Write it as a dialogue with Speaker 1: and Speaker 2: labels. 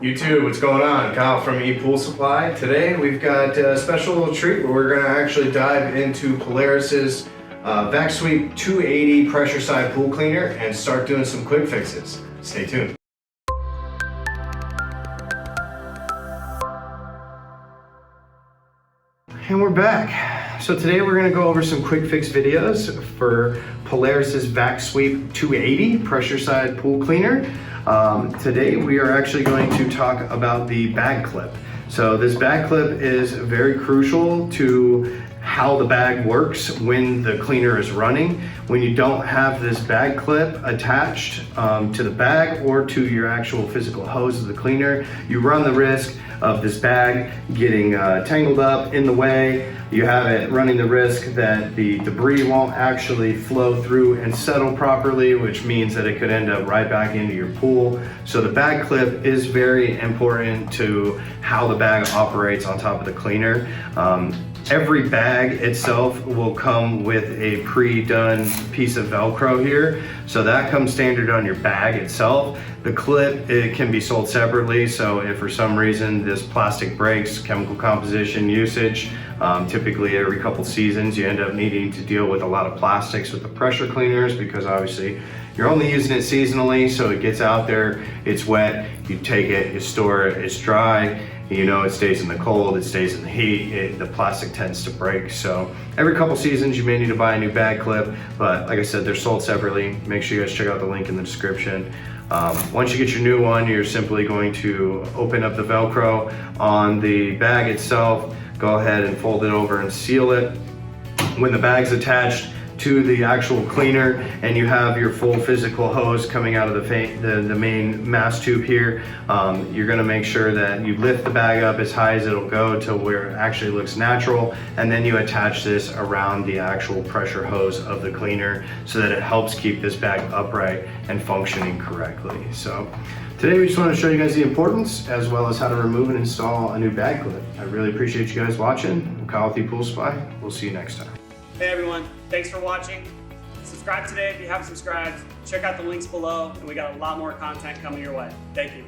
Speaker 1: YouTube, what's going on? Kyle from ePoolSupply. Today we've got a special little treat where we're going to actually dive into Polaris's Vac-Sweep 280 pressure side pool cleaner and start doing some quick fixes. Stay tuned. And we're back. So today we're going to go over some quick fix videos for Polaris's Vac-Sweep 280 pressure side pool cleaner. Today we are actually going to talk about the bag clip. So this bag clip is very crucial to how the bag works when the cleaner is running. When you don't have this bag clip attached to the bag or to your actual physical hose of the cleaner, you run the risk of this bag getting tangled up in the way. You have it running the risk that the debris won't actually flow through and settle properly, which means that it could end up right back into your pool. So the bag clip is very important to how the bag operates on top of the cleaner. Every bag itself will come with a pre-done piece of Velcro here. So that comes standard on your bag itself. The clip, it can be sold separately. So if for some reason this plastic breaks, chemical composition usage, typically every couple seasons you end up needing to deal with a lot of plastics with the pressure cleaners, because obviously you're only using it seasonally. So it gets out there, it's wet, you take it, you store it, it's dry. You know, it stays in the cold, it stays in the heat, the plastic tends to break. So every couple seasons you may need to buy a new bag clip, but like I said, they're sold separately. Make sure you guys check out the link in the description. Once you get your new one, you're simply going to open up the Velcro on the bag itself, go ahead and fold it over and seal it. When the bag's attached to the actual cleaner and you have your full physical hose coming out of the main mass tube here, you're going to make sure that you lift the bag up as high as it'll go to where it actually looks natural, and then you attach this around the actual pressure hose of the cleaner so that it helps keep this bag upright and functioning correctly. So today we just want to show you guys the importance as well as how to remove and install a new bag clip. I really appreciate you guys watching. I'm Kyle with ePoolSupply. We'll see you next time.
Speaker 2: Hey everyone, thanks for watching. Subscribe today if you haven't subscribed. Check out the links below, and we got a lot more content coming your way. Thank you.